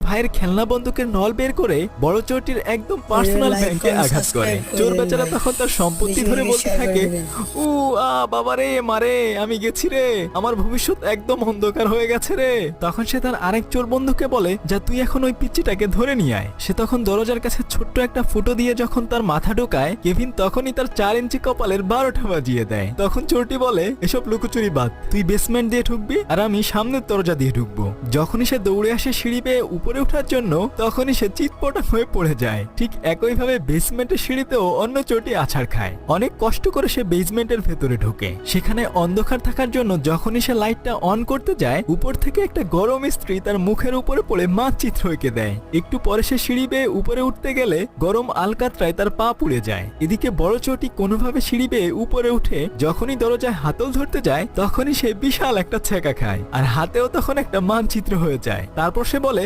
ভাইয়ের খেলনা বন্দুকের নল বের করে বড় চোরটির একদম পার্সোনাল ব্যাংকে আঘাত করে। চোর বেচারা তখন তার সম্পত্তি ধরে বলতে থাকে, বাবারে মারে, আমি গেছি রে, আমার ভবিষ্যৎ একদম অন্ধকার হয়ে গেছে রে। তখন সে তার আরেক চোর বন্ধুকে বলে, যা তুই এখন ওই পিচ্চিটাকে ধরে নিয়ে আয়। সে তখন দরজার কাছে ছোট্ট একটা ফুটো দিয়ে যখন তার মাথা ঢোকায়, কেভিন তখনই তার 4 ইঞ্চি কপালের 12টা বাজিয়ে দেয়। তখন চোরটি বলে, এসব লুকোচুরি বাদ, তুই বেসমেন্ট দিয়ে ঢুকবি আর আমি সামনের দরজা দিয়ে ঢুকবো। যখনই সে দৌড়ে আসে সিঁড়ি বেয়ে উপরে ওঠার জন্য, তখনই সে চিৎপটাং হয়ে পড়ে যায়। ঠিক একইভাবে বেসমেন্টের সিঁড়িতেও অন্য চোরটি আছাড় খায়। অনেক কষ্ট করে সে বেসমেন্টের ভেতরে ঢোকে। সেখানে অন্ধকার থাকার জন্য যখনই সে লাইটটা অন করতে যায়, উপর থেকে একটা গরম ইস্ত্রি তার মুখের উপরে পড়ে মানচিত্র এঁকে দেয়। একটু পরে সে সিঁড়ি বেয়ে উপরে উঠতে গেলে গরম আলকাতরায় তার পা পুড়ে যায়। এদিকে বড় চোরটি কোনোভাবে সিঁড়ি বেয়ে উপরে উঠে যখনই দরজায় হাতল ধরতে যায়, তখনই সে বিশাল একটা ছেঁকা খায় আর হাতেও তখন একটা মানচিত্র হয়ে যায়। তারপর সে বলে,